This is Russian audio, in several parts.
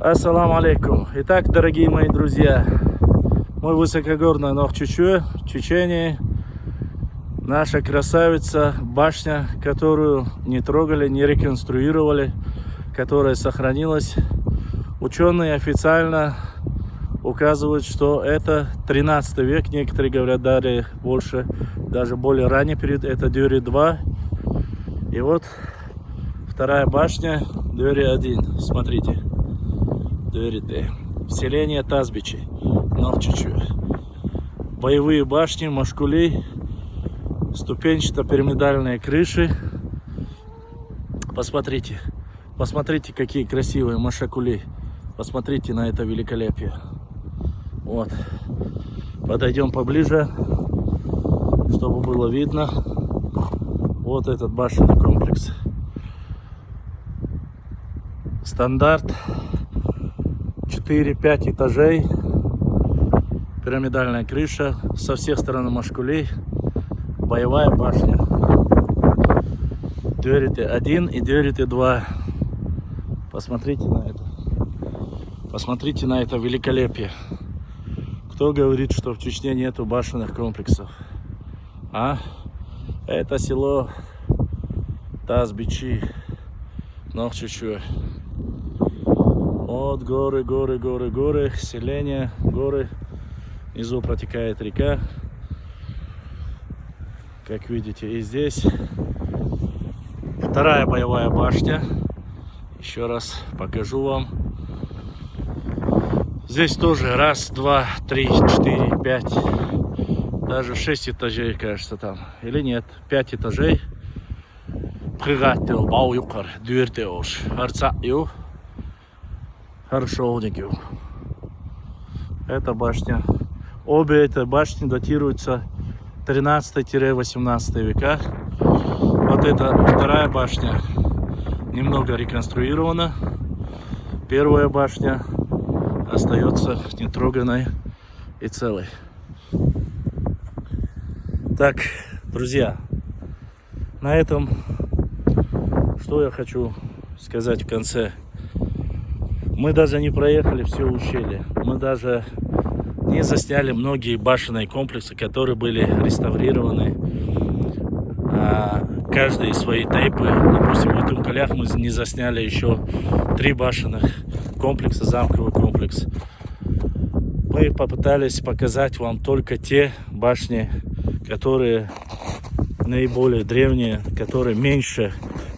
Ассаламу алейкум. Итак, дорогие мои друзья, мой высокогорный Нохчичуе, Чечения, наша красавица, башня, которую не трогали, не реконструировали, которая сохранилась. Ученые официально указывают, что это 13 век, некоторые говорят даже больше, даже более ранний период, это Дюри 2. И вот вторая башня, Дюри 1, смотрите. Дюри, селение Тазбичи, Нохчичуе. Боевые башни, машкули, ступенчато-пирамидальные крыши. Посмотрите, посмотрите, какие красивые машакули. Посмотрите на это великолепие. Вот. Подойдем поближе, чтобы было видно. Вот этот башенный комплекс. Стандарт 4-5 этажей. Пирамидальная крыша. Со всех сторон машкулей. Боевая башня. Дюри 1 и Дюри 2. Посмотрите на это. Посмотрите на это великолепие. Кто говорит, что в Чечне нету башенных комплексов? А? Это село Тазбичи, Нохчичуе. Вот горы, горы, горы, горы, селение, горы. Внизу протекает река. Как видите, и здесь вторая боевая башня. Еще раз покажу вам. Здесь тоже раз, два, три, четыре, пять, даже 6 этажей, кажется, там. Или нет, 5 этажей. Хорошо, эта башня. Обе эти башни датируются 13-18 века. Вот эта вторая башня немного реконструирована. Первая башня остается нетроганной и целой. Так, друзья, на этом что я хочу сказать в конце. Мы даже не проехали все ущелье. Мы даже не засняли многие башенные комплексы, которые были реставрированы. Каждый из своей тайпы. Допустим, в Тумкалях мы не засняли еще 3 башенных комплекса, замковый комплекс. Мы попытались показать вам только те башни, которые наиболее древние, которые меньше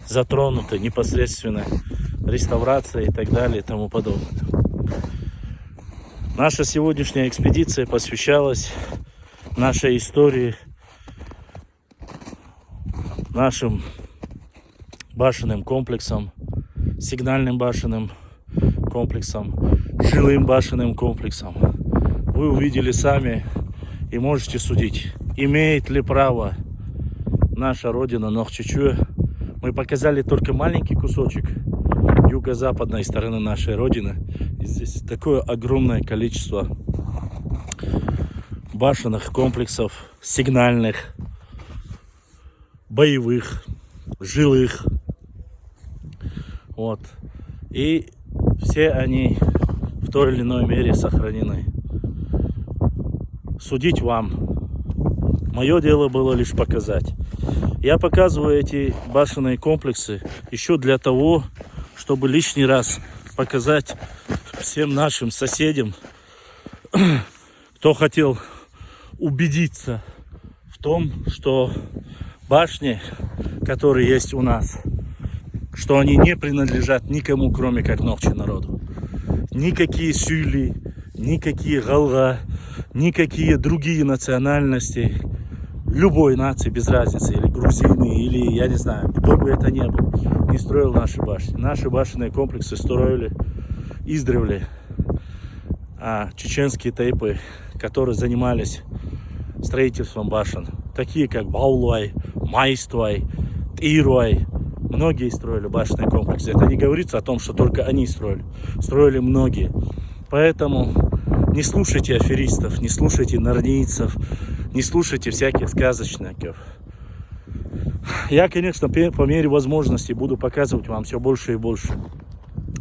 затронуты непосредственно реставрацией и так далее и тому подобное. Наша сегодняшняя экспедиция посвящалась нашей истории, нашим башенным комплексам, сигнальным башенным комплексам, жилым башенным комплексам. Вы увидели сами и можете судить, имеет ли право наша родина Нохчичуе. Мы показали только маленький кусочек юго-западной стороны нашей родины. И здесь такое огромное количество башенных комплексов, сигнальных, боевых, жилых. Вот. И все они в той или иной мере сохранены. Судить вам. Мое дело было лишь показать. Я показываю эти башенные комплексы еще для того, чтобы лишний раз показать всем нашим соседям, кто хотел убедиться в том, что башни, которые есть у нас, что они не принадлежат никому, кроме как Нохчи народу. Никакие сюли, никакие галга, никакие другие национальности, любой нации без разницы, или грузины, или я не знаю, кто бы это ни был, не строил наши башни. Наши башенные комплексы строили издревле чеченские тайпы, которые занимались строительством башен, такие как Баулуай, Майствай, Тируай. Многие строили башенные комплексы. Это не говорится о том, что только они строили. Строили многие. Поэтому не слушайте аферистов, не слушайте нарнийцев, не слушайте всяких сказочников. Я, конечно, по мере возможности буду показывать вам все больше и больше.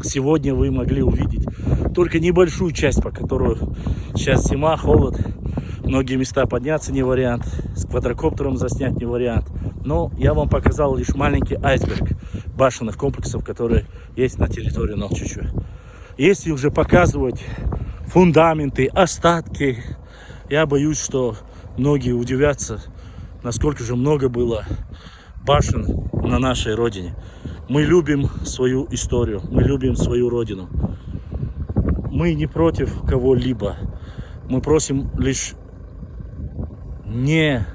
Сегодня вы могли увидеть только небольшую часть, по которой сейчас зима, холод. Многие места подняться не вариант, с квадрокоптером заснять не вариант. Но я вам показал лишь маленький айсберг башенных комплексов, которые есть на территории Нохчичеве. Если уже показывать фундаменты, остатки, я боюсь, что многие удивятся, насколько же много было башен на нашей родине. Мы любим свою историю, мы любим свою родину. Мы не против кого-либо. Мы просим лишь не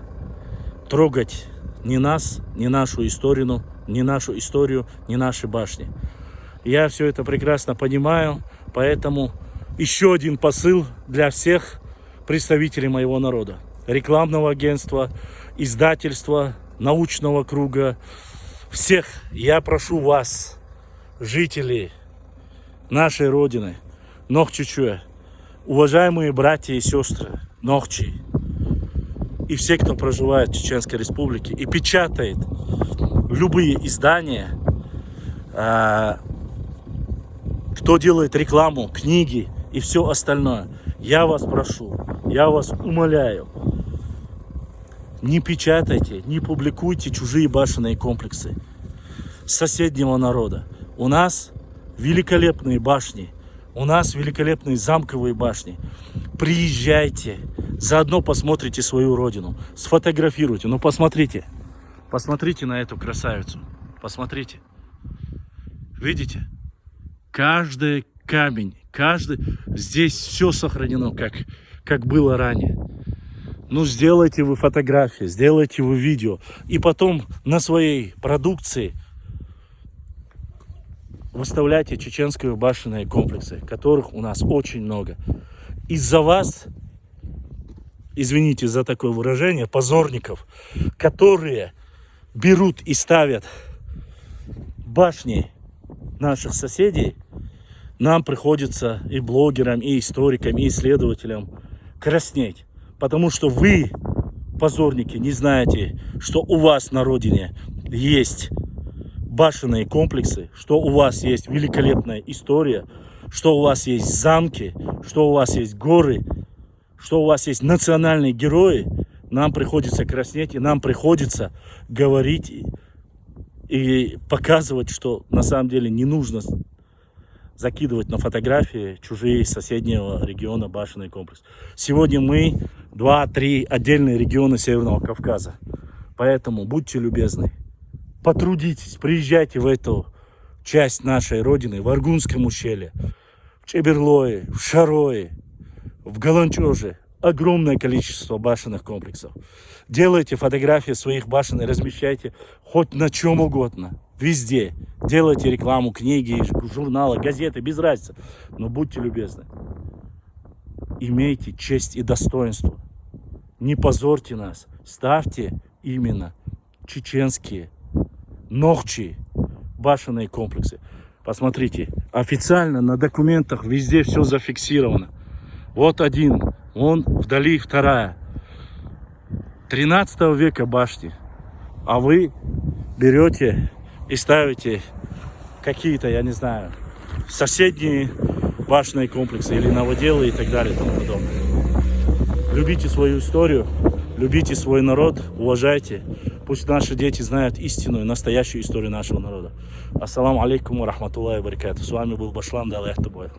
трогать ни нас, ни нашу историю, ни наши башни. Я все это прекрасно понимаю, поэтому еще один посыл для всех представителей моего народа. Рекламного агентства, издательства, научного круга. Всех я прошу вас, жители нашей родины, Нохчичеве, уважаемые братья и сестры Нохчи, и все, кто проживает в Чеченской Республике и печатает любые издания, кто делает рекламу, книги и все остальное, я вас прошу, я вас умоляю, не печатайте, не публикуйте чужие башенные комплексы соседнего народа. У нас великолепные башни, у нас великолепные замковые башни. Приезжайте, заодно посмотрите свою родину, сфотографируйте. Ну посмотрите, посмотрите на эту красавицу, посмотрите. Видите? Каждый камень, здесь все сохранено, как было ранее. Ну, сделайте вы фотографии, сделайте вы видео. И потом на своей продукции выставляйте чеченские башенные комплексы, которых у нас очень много. Из-за вас, извините за такое выражение, позорников, которые берут и ставят башни наших соседей, нам приходится и блогерам, и историкам, и исследователям краснеть. Потому что вы, позорники, не знаете, что у вас на родине есть башенные комплексы, что у вас есть великолепная история, что у вас есть замки, что у вас есть горы, что у вас есть национальные герои. Нам приходится краснеть, и нам приходится говорить и показывать, что на самом деле не нужно закидывать на фотографии чужие соседнего региона башенный комплекс. Сегодня мы 2-3 отдельные региона Северного Кавказа. Поэтому будьте любезны, потрудитесь, приезжайте в эту часть нашей родины, в Аргунском ущелье, в Чеберлое, в Шарое, в Галанчоже. Огромное количество башенных комплексов. Делайте фотографии своих башен и размещайте хоть на чем угодно. Везде. Делайте рекламу, книги, журналы, газеты, без разницы. Но будьте любезны. Имейте честь и достоинство. Не позорьте нас. Ставьте именно чеченские, Нохчи, башенные комплексы. Посмотрите, официально на документах везде все зафиксировано. Вот один, вон вдали вторая. 13 века башни. А вы берете и ставите какие-то, я не знаю, соседние башенные комплексы или новоделы и так далее и тому подобное. Любите свою историю, любите свой народ, уважайте. Пусть наши дети знают истинную, настоящую историю нашего народа. Ассаламу алейкум ва рахматуллахи ва баракатуху. С вами был Башлан Далайхтабой.